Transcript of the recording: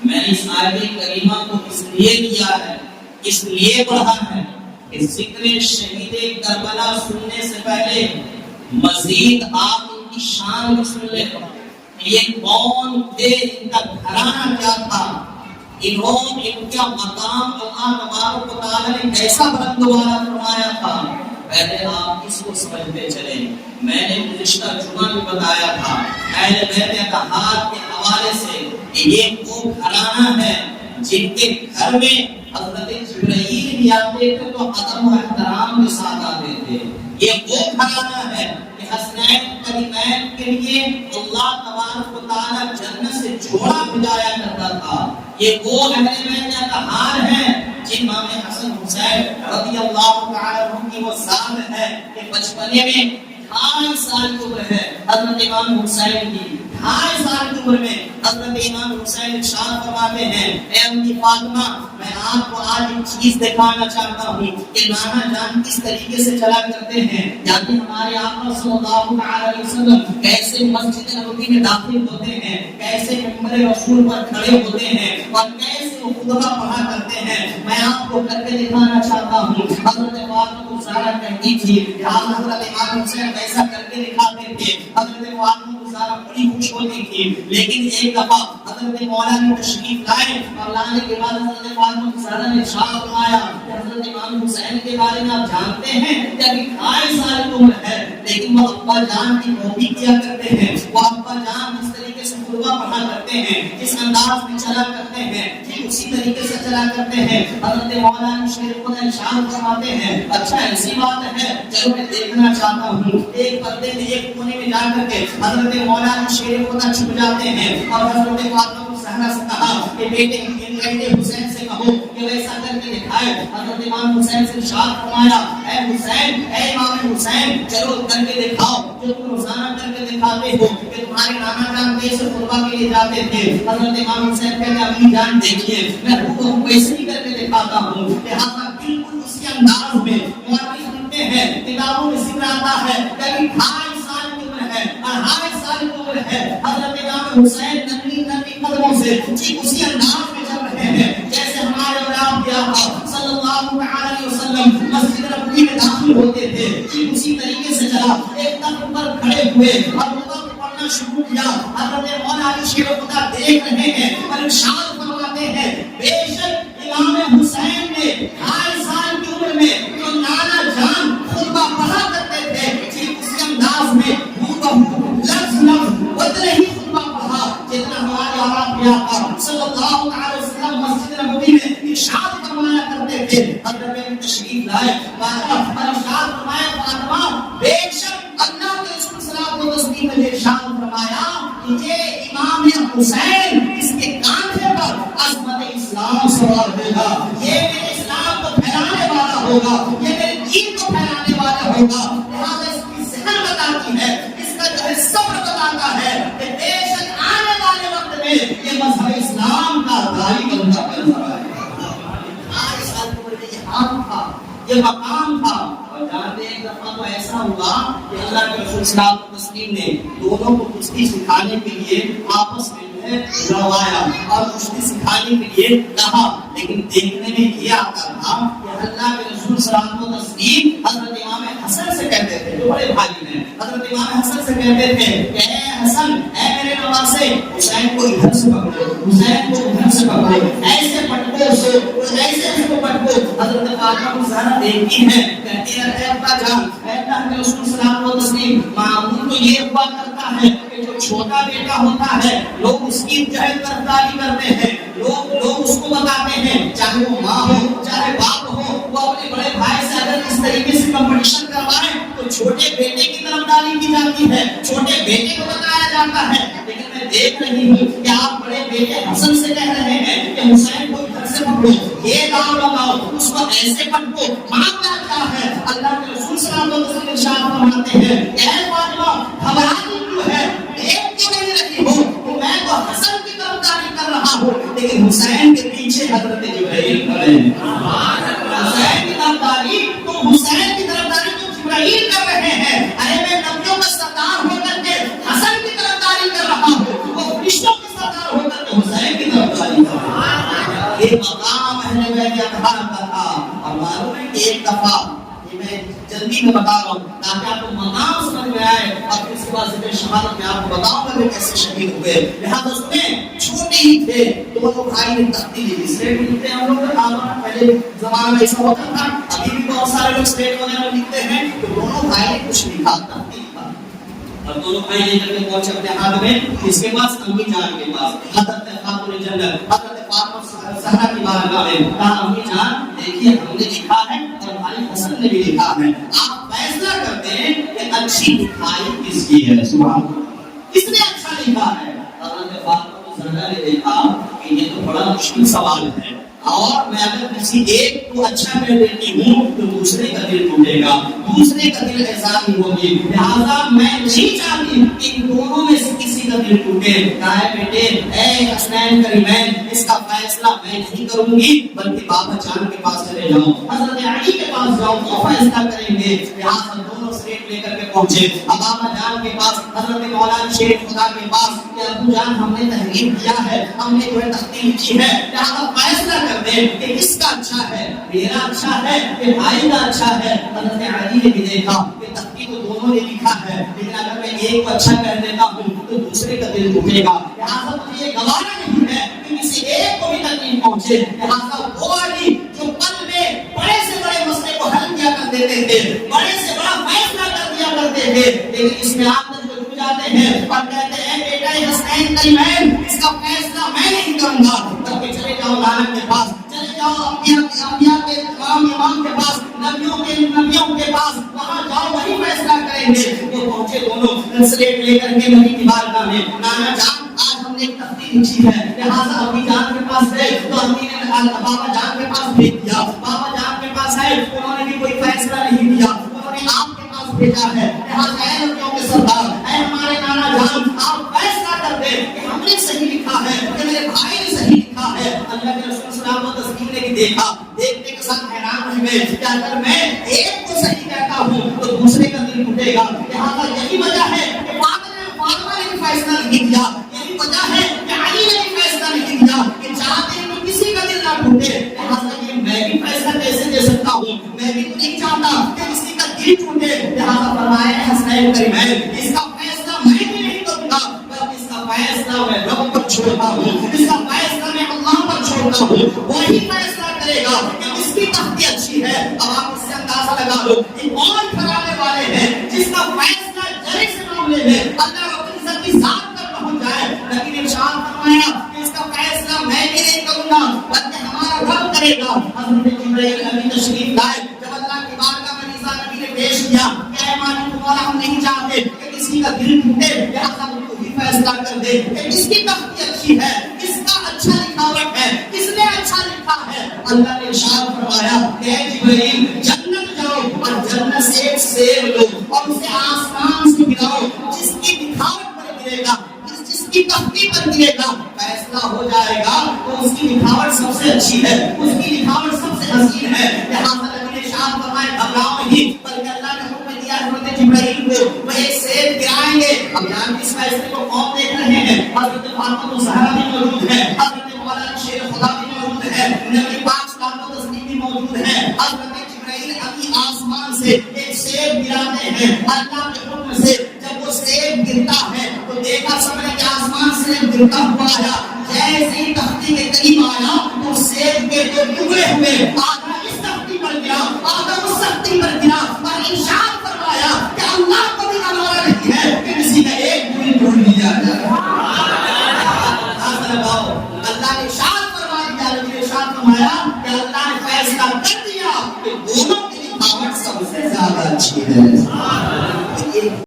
میں نے اس آیت کریمہ کو اس لیے لیا ہے، اس لیے پڑھا ہے کہ ذکر شہید کربلا سننے سے پہلے مزید آپ ان کی شان کو سن لیں کہ یہ کون تھے، ان کا گھرانہ کیا تھا، ان کا مقام اللہ تبارک و تعالی نے کیسا بلند والا فرمایا تھا۔ پہلے آپ اس کو سمجھتے چلیں۔ میں نے گزشتہ جمعہ بھی بتایا تھا اہل بیت اتحاد کے حوالے سے کہ یہ وہ گھرانہ ہے جن کے گھر میں حضرت جبرائیل بھی آتے تھے تو ادب و احترام کے ساتھ آتے تھے۔ یہ وہ گھرانہ ہے کہ حسنین کریمین کے لیے اللہ تبارک و تعالی جنت سے جوڑا بھجایا کرتا تھا۔ یہ وہ اہل بیت اتحاد ہیں جن امام حسن حسین رضی اللہ تعالی عنہ کی وہ ذات ہے کہ بچپنے میں 2.5 سال کی عمر ہے حضرت امام حسین کی، 2.5 سال کی عمر میں حضرت امام حسین ارشاد فرماتے ہیں اے امی فاطمہ میں آپ کو آج ایک چیز دکھانا چاہتا ہوں کہ نانا جان کس طریقے سے چلا کرتے ہیں، یعنی ہمارے آقا صلی اللہ علیہ وسلم کیسے مسجد نبوی میں داخل ہوتے ہیں، کیسے منبر رسول پر کھڑے ہوتے ہیں اور کیسے وہ خطبہ پڑھا کرتے ہیں، میں آپ کو کر کے دکھانا چاہتا ہوں۔ حضرت فاطمہ زہرا کہتی تھی کہ حضرت امام حسین ایسا کر کے دکھاتے تھے، حضرت فاطمہ زہرا بڑی خوش ہوتی تھی۔ لیکن ایک دفعہ حضرت مولا نے تشریف لائے اور لانے کے بعد حضرت فاطمہ زہرا نے ارشاد فرمایا کہ حضرت امام حسین کے بارے میں آپ جانتے ہیں کہ ابھی 2.5 سال کی عمر ہے لیکن وہ ابا جان کی کاپی کیا کرتے ہیں، وہ ابا جان جس طریقے سے خطبہ پڑھا کرتے ہیں، جس انداز میں چلا کرتے ہیں ٹھیک اسی طریقے سے چلا کرتے ہیں۔ حضرت مولا نے شیر خدا ارشاد فرماتے ہیں اچھا ایسی بات ہے چلو میں دیکھنا چاہتا ہوں۔ ایک پردے میں ایک کونے میں جا کر کے حضرت مولا نے شیر خدا چھپ جاتے ہیں اور حضرت فاطمہ زہرا سے کہا کہ بیٹے حسین سے کہو کہ ویسا کر کے دکھائے۔ حضرت امام حسین سے ارشاد فرمایا اے حسین، اے امام حسین چلو کر کے دکھاؤ جو تم روزانہ کر کے دکھاتے ہو کہ تمہارے نانا جان کیسے خطبہ کے لیے جاتے تھے۔ حضرت امام حسین کہتے امی جان دیکھیے میں حکم ویسے ہی کر کے دکھاتا ہوں، لہٰذا بالکل اسی انداز میں مولوی سنتے ہیں کتابوں میں ذکر آتا ہے کہ 2.5 سال کی عمر ہے، 2.5 سال کی عمر ہے، حضرت امام حسین ننھی قدموں سے ٹھیک اسی انداز میں چل رہے ہیں جیسے ہمارے اور آپ کے آقا صلی اللہ علیہ وسلم مسجد نبوی میں داخل ہوتے تھے، ٹھیک اسی طریقے سے چلا۔ ایک تخت پر کھڑے ہوئے اور خطبہ پڑھنا شروع کیا۔ حضرت مولا علی شیر خدا دیکھ رہے ہیں اور ارشاد فرماتے ہیں بے شک امام حسین نے 2.5 سال کی عمر میں جو نانا جان خطبہ پڑھا کرتے تھے ٹھیک اسی انداز میں لفظ اتنے ہی خطبہ پڑھا جتنا ہمارے آپ کے آقا صلی اللہ علیہ وسلم مسجد نبوی میں ارشاد فرمایا کرتے تھے۔ حضرت میں تشریف لائے اور ارشاد فرمایا فاطمہ بے شک اللہ کے رسول صلی اللہ علیہ وسلم نے ارشاد فرمایا کہ یہ امام حسین اس کے کاندھے پر عظمت اسلام سوار ہوگا، یہ میرے اسلام کو پھیلانے والا ہوگا، یہ میرے دین کو پھیلانے والا ہوگا۔ لہٰذا اس کی ذہن بتاتی ہے، اس کا جو ہے صبر بتاتا ہے کہ بے شک آنے والے وقت میں یہ مذہب اسلام کا داعی بنتا ہے۔ آج سال کی عمر میں یہ حال تھا، یہ مقام تھا۔ اور جانتے ایک دفعہ تو ایسا ہوا کہ اللہ کے رسول صلی اللہ علیہ وسلم نے دونوں کو کشتی سکھانے کے لیے آپس میں لڑوایا اور کشتی سکھانے کے لیے کہا، لیکن دیکھنے میں یہ آتا تھا کہ اللہ کے رسول صلی اللہ علیہ وسلم حضرت امام حسن سے کہتے تھے جو بڑے بھائی ہیں، حضرت امام حسن سے کہتے تھے کہ اے حسن اے میرے نواسے حسین کو ادھر سے پکڑو، حسین کو ادھر سے پکڑو، ایسے پٹکو اسے، ایسے اس کو پٹکو۔ حضرت فاطمہ زہرا دیکھتی ہے کہتی ہے اے ابا جان اے اللہ کے رسول صلی اللہ علیہ وسلم معمول تو یہ ہوا کرتا ہے کہ جو چھوٹا بیٹا ہوتا ہے لوگ اس کی طرفداری کرتے ہیں، لوگ اس کو بتاتے ہیں چاہے وہ ماں ہو چاہے باپ ہو، وہ اپنے بڑے بھائی سے اگر اس طریقے سے کمپٹیشن کروائے تو چھوٹے بیٹے کی طرفداری کی جاتی ہے، چھوٹے بیٹے کو بتایا جاتا ہے۔ لیکن میں دیکھ رہی ہوں کہ آپ بڑے بیٹے حسن سے کہہ رہے ہیں کہ حسین کو گھر سے پکڑو، یہ داؤ لگاؤ، اس کو ایسے پٹکو، معاملہ کیا ہے؟ اللہ کے رسول صلی اللہ علیہ وسلم ارشاد فرماتے ہیں اے فاطمہ گھبراتی کیوں ہے؟ دیکھ کیوں نہیں رہی ہو؟ میں تو حسن کی طرفداری کر رہا ہوں لیکن حسین کے پیچھے حضرت جبرائیل کھڑے ہیں۔ حسین کی طرفداری تو حسین کی طرفداری تو جبرائیل کر رہے ہیں۔ ارے میں نبیوں کا سردار ہو کر کے حسن کی طرفداری کر رہا ہوں، وہ فرشتوں کے سردار ہو کر کے حسین کی طرفداری کر رہا ہوں۔ یہ مقام اہل بیت اطہار کا تھا. اور معلوم ہے کہ ایک دفعہ یہ میں جلدی میں بتا رہا ہوں تاکہ آپ کو مقام سمجھ میں آئے اور پھر اس کے بعد ذکر شہادت میں آپ کو بتاؤں گا کہ کیسے شہید ہوئے. لہٰذا سنیں چھوٹے ہی تھے دونوں بھائی نے تختی لی. اسلیٹ میں لکھتے ہیں ہم لوگ پہلے زمانے میں ایسا ہوتا تھا. ابھی بھی بہت سارے لوگ اسلیٹ وغیرہ لکھتے ہیں. تو دونوں بھائی نے کچھ لکھا تختی لکھا اور دونوں بھائی لے کر کے پہنچے اپنے ہاتھ میں اس کے پاس امی جان کے پاس حضرت خاتون جنت حضرت فاطمہ زہرا کی بارگاہ میں کہا امی جان دیکھیے ہم نے لکھا ہے اور بھائی حسن نے بھی لکھا ہے. آپ فیصلہ کرتے ہیں کہ اچھی لکھائی کس کی ہے. سبحان اللہ کس نے اچھا لکھا ہے. حضرت فاطمہ زہرا نے دیکھا کہ یہ تو بڑا مشکل سوال ہے اور میں اگر کسی ایک کو اچھا کر دیتی ہوں تو دوسرے کا دل ٹوٹے گا دوسرے کا دل احسان ہوگی. لہٰذا میں نہیں چاہتی کہ ان دونوں میں سے کسی کا دل ٹوٹے. کہا ہے بیٹے اے حسنین کریمین اس کا فیصلہ میں نہیں کروں گی بلکہ بابا جان کے پاس چلے جاؤ حضرت علی کے پاس جاؤ وہ فیصلہ کریں گے. لہٰذا دونوں سلیٹ لے کر کے پہنچے اب بابا جان کے پاس حضرت مولانا شیخ خدا کے پاس کہ ابو جان ہم نے تحریر کیا ہے ہم نے جو ہے تختی لکھی ہے. لہٰذا فیصلہ کر دیں کہ کس کا اچھا ہے میرا اچھا ہے کہ بھائی کا اچھا ہے. حضرت علی نے بھی دیکھا کہ تختی تو دونوں نے لکھا ہے لیکن اگر میں ایک کو اچھا کر دیتا ہوں تو دوسرے کا دل ٹوٹے گا. لہٰذا مجھے یہ گوارا نہیں ہے کہ کسی ایک کو بھی تکلیف پہنچے. لہٰذا وہ علی جو پل میں بڑے سے بڑے مسئلے کو حل کیا کر دیتے تھے بڑے سے بڑا فیصلہ کر دیا کرتے تھے لیکن اس میں آپ جو ڈوب جاتے ہیں اور کہتے ہیں بیٹا حسین کریمین اس کا فیصلہ میں نہیں کروں گا. تب چلے جاؤ لعنت کے پاس چلے جاؤ انبیاء کے امام کے پاس نبیوں کے پاس وہاں جاؤ وہی فیصلہ کریں گے. وہ پہنچے دونوں سلیٹ لے کر کے نبی کی بارگاہ میں نانا جان آج ہم نے ایک تختی لکھی ہے لہٰذا امی جان کے پاس گئے تو امی نے بابا جان کے پاس بھیج دیا. بابا جان کے پاس آئے انہوں نے بھی کوئی فیصلہ نہیں دیا انہوں نے آپ کے پاس بھیجا ہے. لہٰذا اے نبیوں کے سردار اے ہمارے نانا جان آپ فیصلہ کر دیں کہ ہم نے صحیح لکھا ہے کہ میرے بھائی نے صحیح لکھا ہے. اللہ کے رسول صلی اللہ علیہ وسلم تسلیم نے بھی دیکھا دیکھنے کے ساتھ حیران ہوئے کہ اگر میں ایک کو صحیح کہتا ہوں تو دوسرے کا دل ٹوٹے گا. لہٰذا یہی وجہ ہے کہ فاطمہ نے بھی فیصلہ نہیں دیا. یہی وجہ ہے کہ علی نے بھی فیصلہ نہیں دیا کہ چاہتے ہیں کہ کسی کا دل نہ ٹوٹے. لہٰذا یہ میں بھی فیصلہ کیسے دے سکتا ہوں میں بھی تو نہیں چاہتا کہ کسی کا دل ٹوٹے. لہٰذا فرمایا حسنین کریمین اس کا فیصلہ میں بھی نہیں کروں گا بلکہ اس کا فیصلہ میں رب پر چھوڑتا ہوں اس کا فیصلہ میں اللہ پر چھوڑتا ہوں. وہی فیصلہ کرے گا کہ اس کی تختی اچھی ہے. اب آپ اس سے اندازہ لگا لو کہ کون کرانے والے ہیں جس کا فیصلہ جرے سے معاملے میں اللہ رب العزت کی ذات پر پہنچ جائے. لیکن ارشاد فرمایا کہ اس کا فیصلہ میں بھی نہیں کروں گا بلکہ ہمارا رب کرے گا. حضرت جبرائیل امین تشریف لائے جب اللہ کی بارگاہ میں عیسیٰ نبی نے پیش کیا کہ اے مالک مولا ہم نہیں چاہتے کہ کسی کا دل ٹوٹے لہٰذا تو ہی فیصلہ کر دے کہ کس کی تختی اچھی ہے کس کا اچھا لکھاوٹ ہے کس نے اچھا لکھا ہے. اللہ نے ارشاد فرمایا کہ اے جبرائیل جنت جاؤ اور جنت سے ایک سیب لو اور اسے آسمان سے گراؤ جس کی لکھاوٹ پر گرے گا جس کی تختی پر گرے گا فیصلہ ہو جائے گا تو اس کی لکھاوٹ سب سے اچھی ہے اس کی لکھاوٹ سب سے حسین ہے. لہٰذا نبی نے ارشاد فرمایا گھبراؤ نہیں بلکہ اللہ نے حکم دیا حضرت جبرائیل کو وہ ایک سیب گرائیں گے. اب یہاں اس فیصلے کو کون دیکھ رہے ہیں حضرت فاطمہ زہرا بھی موجود ہے حضرت مولانا شیخ خدا بھی موجود ہے نبی پاک صلی اللہ علیہ وسلم بھی موجود ہے. حضرت جبرائیل ابھی آسمان سے ایک سیب گراتے ہیں اللہ کے حکم سے. جب وہ سیب گرتا ہے تو دیکھا سب نے کہ آسمان سے گرتا ہوا آیا جیسے ہی تختی کے قریب آیا تو سیب کے جو ٹکڑے ہوئے آدھا اس تختی پر گرا آدھا اس تختی پر گرا اور ارشاد فرمایا کہ اللہ کو بھی گوارا نہیں ہے کہ کسی کا ایک دل ٹوٹ لیا جائے. اللہ نے ارشاد فرما دیا نبی نے ارشاد فرمایا کہ اللہ نے فیصلہ کر دیا کہ دونوں کی لکھاوٹ سب سے زیادہ اچھی ہے.